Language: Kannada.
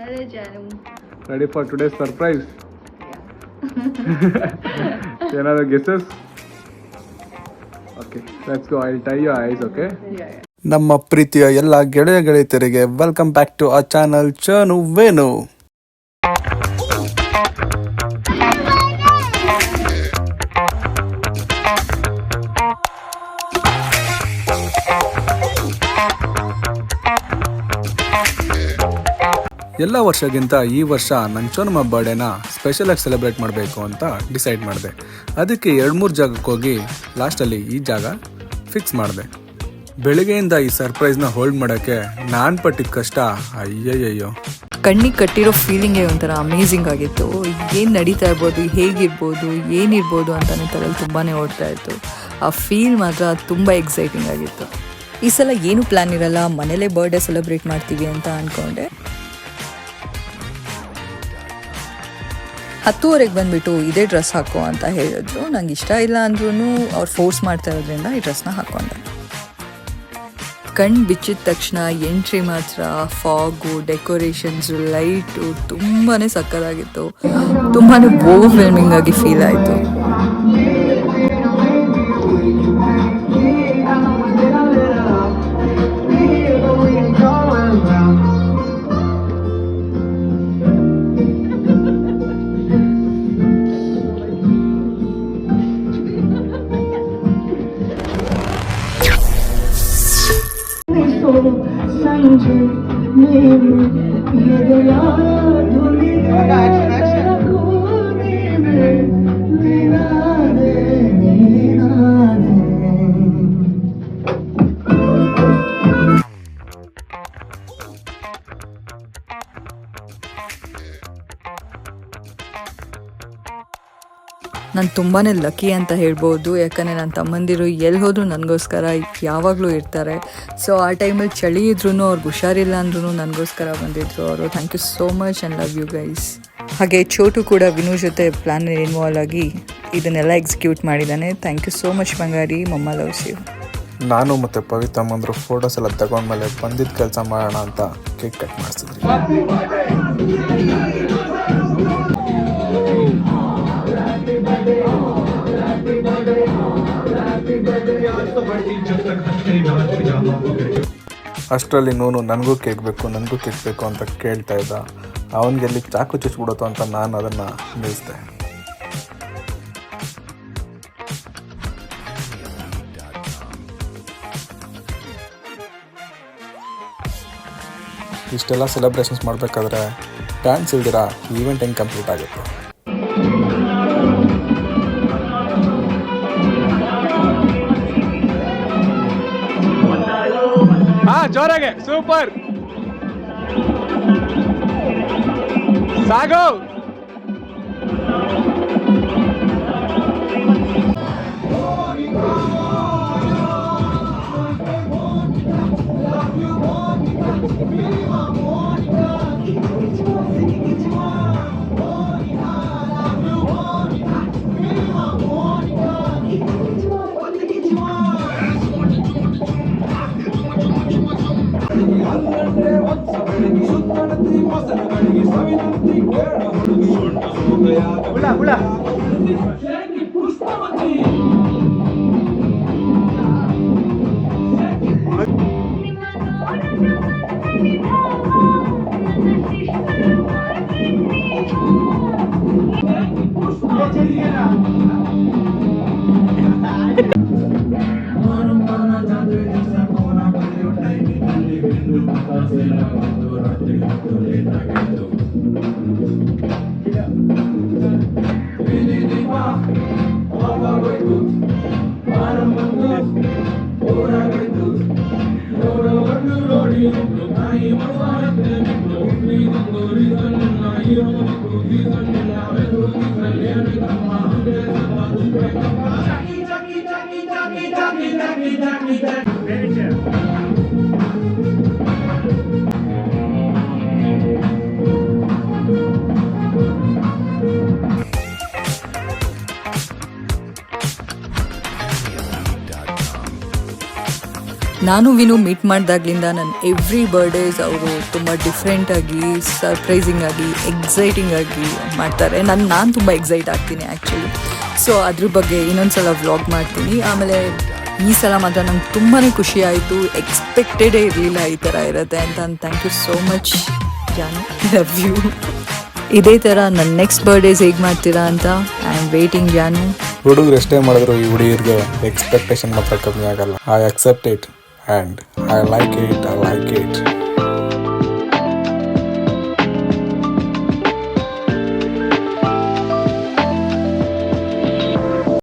Hello, Janu. Ready for today's surprise? Yeah. Another guesses? Okay, let's go. I'll tie your eyes, okay? Yeah. ನಮ್ಮ ಪ್ರೀತಿಯ ಎಲ್ಲ ಗೆಳೆಯ ಗೆಳೆಯರಿಗೆ welcome back to our channel Chanu Venu. ಎಲ್ಲ ವರ್ಷಕ್ಕಿಂತ ಈ ವರ್ಷ ನನ್ನ ಚೋನಮ್ಮ ಬರ್ಡೇನ ಸ್ಪೆಷಲಾಗಿ ಸೆಲೆಬ್ರೇಟ್ ಮಾಡಬೇಕು ಅಂತ ಡಿಸೈಡ್ ಮಾಡಿದೆ. ಅದಕ್ಕೆ 2-3 ಜಾಗಕ್ಕೆ ಹೋಗಿ ಲಾಸ್ಟಲ್ಲಿ ಈ ಜಾಗ ಫಿಕ್ಸ್ ಮಾಡಿದೆ. ಬೆಳಗ್ಗೆಯಿಂದ ಈ ಸರ್ಪ್ರೈಸ್ನ ಹೋಲ್ಡ್ ಮಾಡೋಕ್ಕೆ ನಾನು ಪಟ್ಟಿದ್ದ ಕಷ್ಟ ಅಯ್ಯಯ್ಯೋ. ಕಣ್ಣಿಗೆ ಕಟ್ಟಿರೋ ಫೀಲಿಂಗೇ ಒಂಥರ ಅಮೇಝಿಂಗ್ ಆಗಿತ್ತು. ಏನು ನಡೀತಾ ಇರ್ಬೋದು, ಹೇಗಿರ್ಬೋದು, ಏನಿರ್ಬೋದು ಅಂತ ನನ್ನ ತಲೆಯಲ್ಲಿ ತುಂಬಾ ಓಡ್ತಾ ಇತ್ತು. ಆ ಫೀಲ್ ಮಾತ್ರ ತುಂಬ ಎಕ್ಸೈಟಿಂಗ್ ಆಗಿತ್ತು. ಈ ಸಲ ಏನು ಪ್ಲ್ಯಾನ್ ಇರಲ್ಲ, ಮನೇಲೇ ಬರ್ಡೇ ಸೆಲೆಬ್ರೇಟ್ ಮಾಡ್ತೀವಿ ಅಂತ ಅಂದ್ಕೊಂಡೆ. 10:00 ಬಂದುಬಿಟ್ಟು ಇದೇ ಡ್ರೆಸ್ ಹಾಕೋ ಅಂತ ಹೇಳಿದ್ರು. ನಂಗೆ ಇಷ್ಟ ಇಲ್ಲ ಅಂದ್ರೂ ಅವ್ರು ಫೋರ್ಸ್ ಮಾಡ್ತಾ ಇರೋದ್ರಿಂದ ಈ ಡ್ರೆಸ್ನ ಹಾಕ್ಕೊಂಡೆ. ಕಣ್ಣು ಬಿಚ್ಚಿದ ತಕ್ಷಣ ಎಂಟ್ರಿ ಮಾತ್ರ ಫಾಗು, ಡೆಕೋರೇಷನ್ಸು, ಲೈಟು ತುಂಬಾ ಸಕ್ಕತ್ತಾಗಿತ್ತು. ತುಂಬಾ ಓವರ್ವೆಲ್ಮಿಂಗ್ ಆಗಿ ಫೀಲ್ ಆಯಿತು. ನಾನು ತುಂಬಾ ಲಕ್ಕಿ ಅಂತ ಹೇಳ್ಬೋದು. ಯಾಕಂದರೆ ನನ್ನ ತಮ್ಮಂದಿರು ಎಲ್ಲಿ ಹೋದರೂ ನನಗೋಸ್ಕರ ಯಾವಾಗಲೂ ಇರ್ತಾರೆ. ಸೊ ಆ ಟೈಮಲ್ಲಿ ಚಳಿ ಇದ್ರೂ ಅವ್ರಿಗೆ ಹುಷಾರಿಲ್ಲ ಅಂದ್ರೂ ನನಗೋಸ್ಕರ ಬಂದಿದ್ರು ಅವರು. Thank you so much and love you guys. ಹಾಗೆ ಚೋಟು ಕೂಡ ವಿನು ಜೊತೆ ಪ್ಲ್ಯಾನ್ ಇನ್ವಾಲ್ವ್ ಆಗಿ ಇದನ್ನೆಲ್ಲ ಎಕ್ಸಿಕ್ಯೂಟ್ ಮಾಡಿದ್ದಾನೆ. ಥ್ಯಾಂಕ್ ಯು ಸೋ ಮಚ್ ಬಂಗಾರಿ. ಮಮ್ಮ ಲವ್ಸ್ ಯು. ನಾನು ಮತ್ತು ಪವಿತ್ರಮ್ಮಂದ್ರು ಫೋಟೋಸ್ ಎಲ್ಲ ತಗೊಂಡ್ಮೇಲೆ ಬಂದಿದ್ದ ಕೆಲಸ ಮಾಡೋಣ ಅಂತ ಕೇಕ್ ಕಟ್ ಮಾಡಿಸಿದ್ರಿ. ಅಷ್ಟರಲ್ಲಿ ನನಗೂ ಕೇಕ್ ಬೇಕು ಅಂತ ಕೇಳ್ತಾ ಇದ್ದ. ಅವನಿಗೆ ಎಲ್ಲಿ ಚಾಕು ಚುಚ್ಚಿಬಿಡೋದು ಅಂತ ನಾನು ಅದನ್ನು ನಿಲ್ಲಿಸಿದೆ. ಇಷ್ಟೆಲ್ಲ ಸೆಲೆಬ್ರೇಷನ್ಸ್ ಮಾಡಬೇಕಾದ್ರೆ ಡ್ಯಾನ್ಸ್ ಇಲ್ದಿರ ಈವೆಂಟ್ ಹೆಂಗೆ ಕಂಪ್ಲೀಟ್ ಆಗುತ್ತೆ. ಜೋರಾಗೆ ಸೂಪರ್ ಸಾಗೋ. ನಾನು ವಿನು ಮೀಟ್ ಮಾಡಿದಾಗ್ಲಿಂದ ನನ್ನ ಎವ್ರಿ ಬರ್ಡೇಸ್ ಅವರು ತುಂಬ ಡಿಫ್ರೆಂಟಾಗಿ ಸರ್ಪ್ರೈಸಿಂಗ್ ಆಗಿ ಎಕ್ಸೈಟಿಂಗ್ ಆಗಿ ಮಾಡ್ತಾರೆ. ನಾನು ತುಂಬ ಎಕ್ಸೈಟ್ ಆಗ್ತೀನಿ ಆ್ಯಕ್ಚುಲಿ. ಸೊ ಅದ್ರ ಬಗ್ಗೆ ಇನ್ನೊಂದ್ಸಲ ವ್ಲಾಗ್ ಮಾಡ್ತೀನಿ. ಆಮೇಲೆ ಈ ಸಲ ಮಾತ್ರ ನಂಗೆ ತುಂಬಾ ಖುಷಿ ಆಯಿತು. ಎಕ್ಸ್ಪೆಕ್ಟೆಡೇ ಇರಲಿಲ್ಲ ಈ ಥರ ಇರುತ್ತೆ ಅಂತ. Thank you so much Janu, love you. ಇದೇ ಥರ ನನ್ನ ನೆಕ್ಸ್ಟ್ ಬರ್ಡೇಸ್ ಹೇಗೆ ಮಾಡ್ತೀರಾ ಅಂತ ಐ ಆಮ್ ವೇಟಿಂಗ್ ಜಾನು. ಹುಡುಗರು ಎಷ್ಟೇ ಮಾಡಿದ್ರು ಈ ಹುಡುಗಿರಿಗೆ ಎಕ್ಸ್ಪೆಕ್ಟೇಷನ್ ಮಾತ್ರ ಕಮ್ಮಿ ಆಗಲ್ಲ. I accept it and I like it.